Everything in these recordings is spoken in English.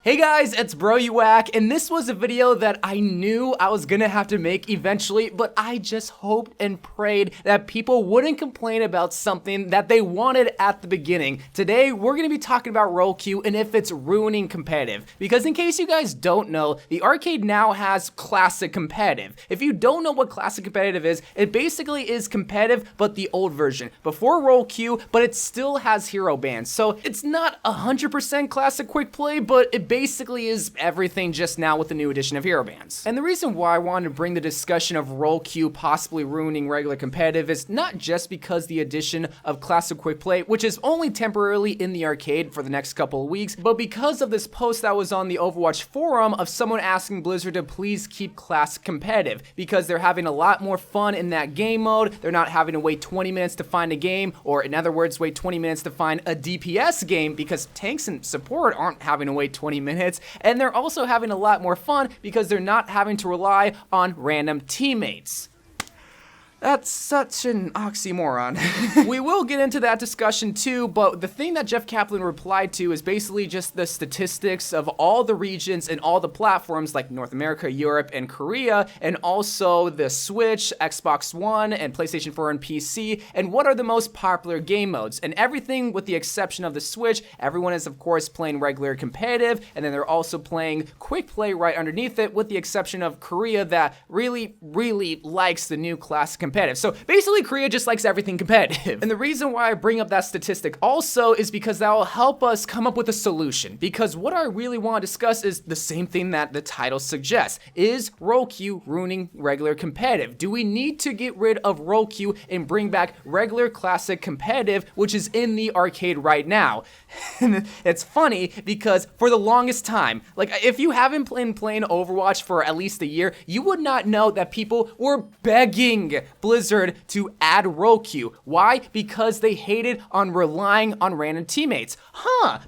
Hey guys, it's YOU WACK, and this was a video that I knew I was gonna have to make eventually, but I just hoped and prayed that people wouldn't complain about something that they wanted at the beginning. Today, we're gonna be talking about role queue and if it's ruining competitive. Because in case you guys don't know, the arcade now has classic competitive. If you don't know what classic competitive is, it basically is competitive, but the old version. Before role queue, but it still has hero bans. So it's not 100% classic quick play, but it basically is everything just now with the new addition of hero bans. And the reason why I wanted to bring the discussion of role queue possibly ruining regular competitive is not just because the addition of classic quick play, which is only temporarily in the arcade for the next couple of weeks, but because of this post that was on the Overwatch forum of someone asking Blizzard to please keep classic competitive because they're having a lot more fun in that game mode. They're not having to wait 20 minutes to find a game, or in other words, wait 20 minutes to find a DPS game because tanks and support aren't having to wait 20 minutes, and they're also having a lot more fun because they're not having to rely on random teammates. That's such an oxymoron. We will get into that discussion too, but the thing that Jeff Kaplan replied to is basically just the statistics of all the regions and all the platforms like North America, Europe, and Korea, and also the Switch, Xbox One, and PlayStation 4 and PC, and what are the most popular game modes. And everything with the exception of the Switch, everyone is of course playing regular competitive, and then they're also playing quick play right underneath it, with the exception of Korea that really likes the new classic competitive. So basically Korea just likes everything competitive. And the reason why I bring up that statistic also is because that will help us come up with a solution. Because what I really want to discuss is the same thing that the title suggests. Is role queue ruining regular competitive? Do we need to get rid of role queue and bring back regular classic competitive, which is in the arcade right now? And it's funny because for the longest time, like if you haven't been playing Overwatch for at least a year, you would not know that people were begging Blizzard to add role queue. Why? Because they hated on relying on random teammates.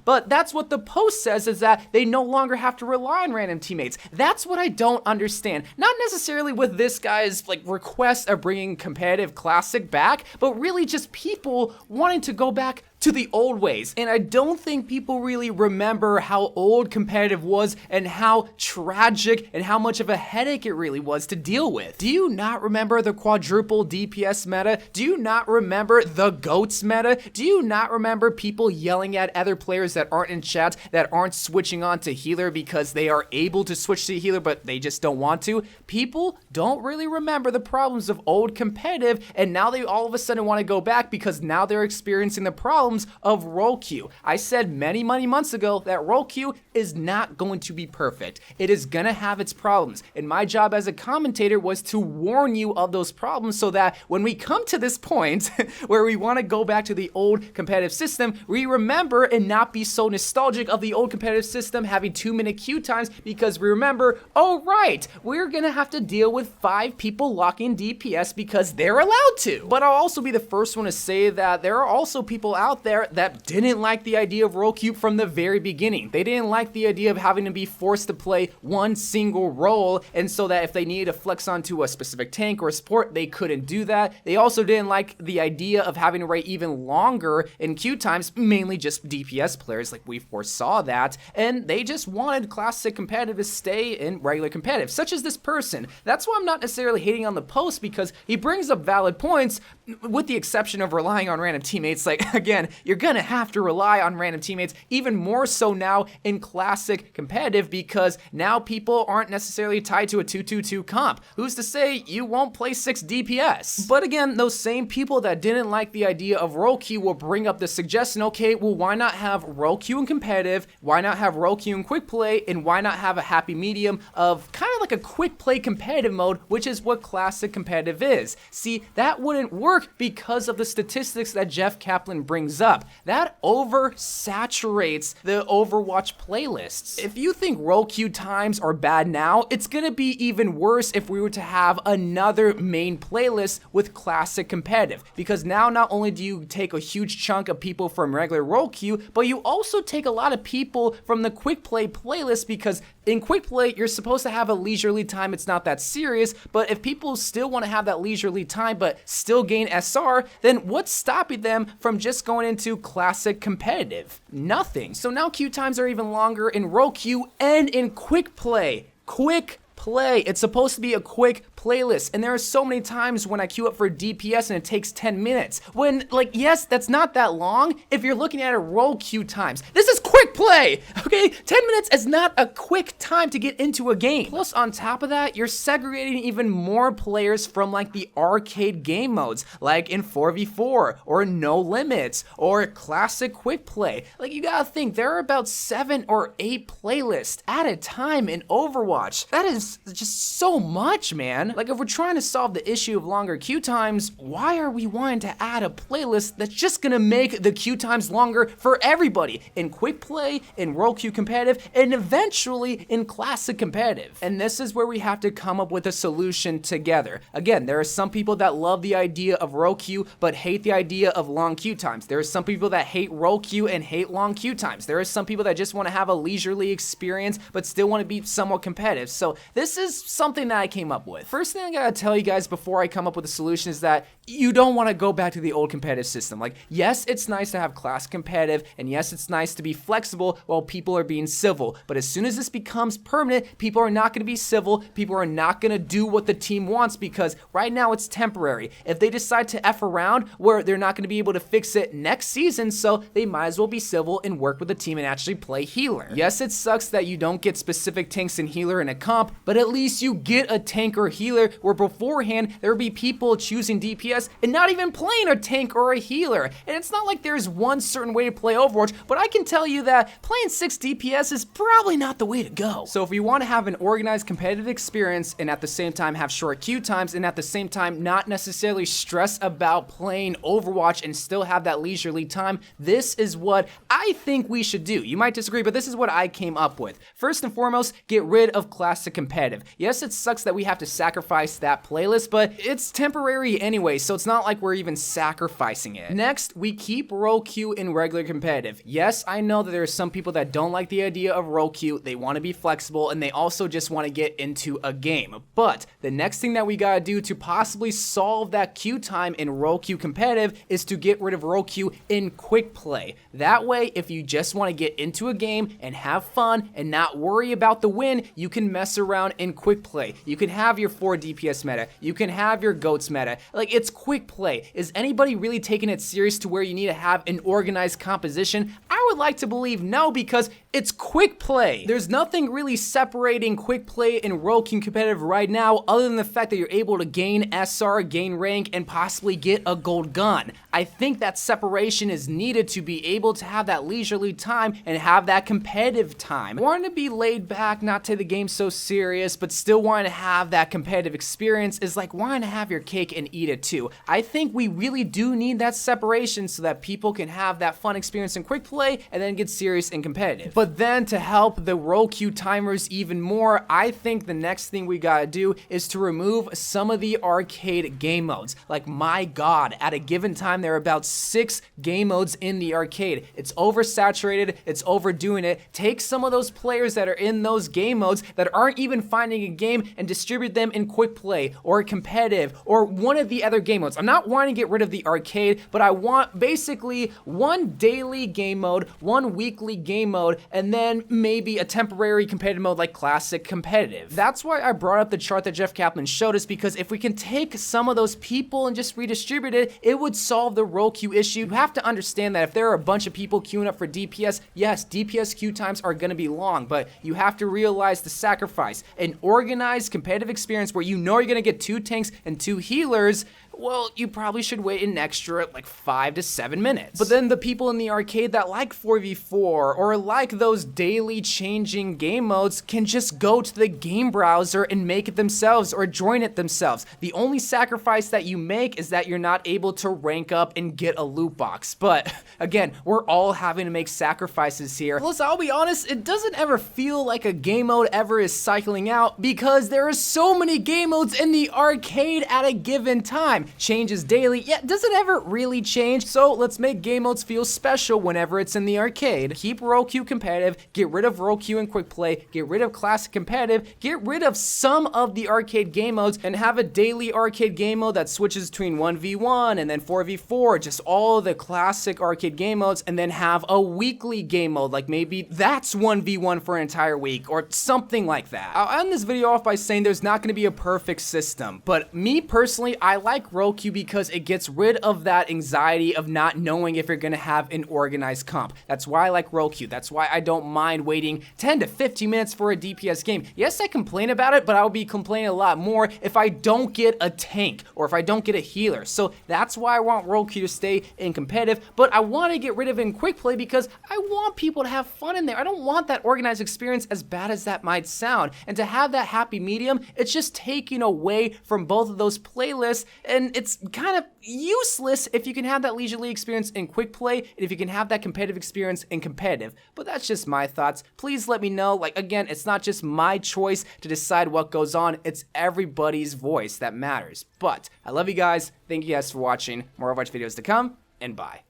But that's what the post says, is that they no longer have to rely on random teammates. That's what I don't understand. Not necessarily with this guy's like request of bringing competitive classic back, but really just people wanting to go back to the old ways. And I don't think people really remember how old competitive was and how tragic and how much of a headache it really was to deal with. Do you not remember the quadruple DPS meta? Do you not remember the GOATs meta? Do you not remember people yelling at other players that aren't in chat, that aren't switching on to healer because they are able to switch to healer but they just don't want to? People don't really remember the problems of old competitive, and now they all of a sudden want to go back because now they're experiencing the problems of role queue. I said many months ago that role queue is not going to be perfect. It is gonna have its problems, and my job as a commentator was to warn you of those problems so that when we come to this point where we want to go back to the old competitive system, we remember and not be so nostalgic of the old competitive system having 2-minute queue times, because we remember, oh right, we're gonna have to deal with 5 people locking DPS because they're allowed to. But I'll also be the first one to say that there are also people out there that didn't like the idea of role queue from the very beginning. They didn't like the idea of having to be forced to play one single role, and so that if they needed to flex onto a specific tank or a support, they couldn't do that. They also didn't like the idea of having to wait even longer in queue times, mainly just DPS players, like we foresaw that, and they just wanted classic competitive to stay in regular competitive, such as this person. That's why I'm not necessarily hating on the post, because he brings up valid points, with the exception of relying on random teammates. Like, again, you're gonna have to rely on random teammates, even more so now in classic competitive, because now people aren't necessarily tied to a 2-2-2 comp. Who's to say you won't play 6 DPS? But again, those same people that didn't like the idea of role queue will bring up the suggestion, okay, well, why not have role queue in competitive? Why not have role queue in quick play? And why not have a happy medium of kind of like a quick play competitive mode, which is what classic competitive is? See, that wouldn't work because of the statistics that Jeff Kaplan brings up. That oversaturates the Overwatch playlists. If you think role queue times are bad now, it's gonna be even worse if we were to have another main playlist with classic competitive, because now not only do you take a huge chunk of people from regular role queue, but you also take a lot of people from the quick play playlist, because in quick play you're supposed to have at leisurely time, it's not that serious, but if people still want to have that leisurely time but still gain SR, then what's stopping them from just going into classic competitive? Nothing. So now queue times are even longer in row queue and in quick play. Quick play. It's supposed to be a quick playlist, and there are so many times when I queue up for DPS and it takes 10 minutes. When, like, yes, that's not that long if you're looking at a row queue times. This is quick play, okay? 10 minutes is not a quick time to get into a game. Plus, on top of that, you're segregating even more players from, like, the arcade game modes, like in 4v4, or No Limits, or classic quick play. Like, you gotta think, there are about 7 or 8 playlists at a time in Overwatch. That is just so much, man. Like, if we're trying to solve the issue of longer queue times, why are we wanting to add a playlist that's just gonna make the queue times longer for everybody in quick play, in row queue competitive, and eventually in classic competitive? And this is where we have to come up with a solution together. Again, there are some people that love the idea of row queue but hate the idea of long queue times. There are some people that hate row queue and hate long queue times. There are some people that just want to have a leisurely experience but still want to be somewhat competitive. So this is something that I came up with. First thing I gotta tell you guys before I come up with a solution is that you don't want to go back to the old competitive system. Like, yes, it's nice to have class competitive, and yes, it's nice to be flexible while people are being civil, but as soon as this becomes permanent, people are not going to be civil, people are not going to do what the team wants, because right now it's temporary. If they decide to F around, where they're not going to be able to fix it next season, so they might as well be civil and work with the team and actually play healer. Yes, it sucks that you don't get specific tanks and healer in a comp, but at least you get a tank or healer, where beforehand there would be people choosing DPS and not even playing a tank or a healer. And it's not like there's one certain way to play Overwatch, but I can tell you that playing 6 DPS is probably not the way to go. So if you want to have an organized competitive experience and at the same time have short queue times and at the same time not necessarily stress about playing Overwatch and still have that leisurely time, this is what I think we should do. You might disagree, but this is what I came up with. First and foremost, get rid of classic competitive. Yes, it sucks that we have to sacrifice that playlist, but it's temporary anyway, so it's not like we're even sacrificing it. Next, we keep row queue in regular competitive. Yes, I know that there are some people that don't like the idea of row queue, they want to be flexible, and they also just want to get into a game. But the next thing that we gotta do to possibly solve that queue time in row queue competitive is to get rid of row queue in quick play. That way, if you just want to get into a game and have fun and not worry about the win, you can mess around in quick play. You can have your 4 DPS meta, you can have your goats meta. Like, it's quick play. Is anybody really taking it serious to where you need to have an organized composition? I would like to believe no, because it's quick play. There's nothing really separating quick play and row queue competitive right now other than the fact that you're able to gain SR, gain rank, and possibly get a gold gun. I think that separation is needed to be able to have that leisurely time and have that competitive time. Wanting to be laid back, not take the game so serious, but still wanting to have that competitive experience is like wanting to have your cake and eat it too. I think we really do need that separation so that people can have that fun experience in quick play and then get serious and competitive. But then to help the row queue timers even more, I think the next thing we gotta do is to remove some of the arcade game modes. Like, my god, at a given time there are about 6 game modes in the arcade. It's oversaturated, it's overdoing it. Take some of those players that are in those game modes that aren't even finding a game and distribute them in quick play or competitive or one of the other game modes. I'm not wanting to get rid of the arcade, but I want basically one daily game mode, one weekly game mode, and then maybe a temporary competitive mode like classic competitive. That's why I brought up the chart that Jeff Kaplan showed us, because if we can take some of those people and just redistribute it, it would solve the row queue issue. You have to understand that if there are a bunch of people queuing up for DPS, yes, DPS queue times are going to be long, but you have to realize the sacrifice. An organized competitive experience where you know you're going to get 2 tanks and 2 healers, well, you probably should wait an extra like 5 to 7 minutes. But then the people in the arcade that like 4v4 or like those daily changing game modes can just go to the game browser and make it themselves or join it themselves. The only sacrifice that you make is that you're not able to rank up and get a loot box. But again, we're all having to make sacrifices here. Plus, I'll be honest, it doesn't ever feel like a game mode ever is cycling out because there are so many game modes in the arcade at a given time. changes daily, yet does it ever really change? So let's make game modes feel special whenever it's in the arcade. Keep role queue competitive, get rid of role queue and quick play, get rid of classic competitive, get rid of some of the arcade game modes, and have a daily arcade game mode that switches between 1v1 and then 4v4, just all the classic arcade game modes, and then have a weekly game mode, like maybe that's 1v1 for an entire week or something like that. I'll end this video off by saying there's not going to be a perfect system, but me personally, I like role queue because it gets rid of that anxiety of not knowing if you're going to have an organized comp. That's why I like role queue. That's why I don't mind waiting 10 to 15 minutes for a DPS game. Yes, I complain about it, but I'll be complaining a lot more if I don't get a tank or if I don't get a healer. So that's why I want role queue to stay in competitive, but I want to get rid of it in quick play because I want people to have fun in there. I don't want that organized experience, as bad as that might sound. And to have that happy medium, it's just taking away from both of those playlists, and it's kind of useless if you can have that leisurely experience in quick play and if you can have that competitive experience in competitive. But that's just my thoughts. Please let me know. Like, again, it's not just my choice to decide what goes on, it's everybody's voice that matters. But I love you guys. Thank you guys for watching. More Overwatch videos to come, and bye.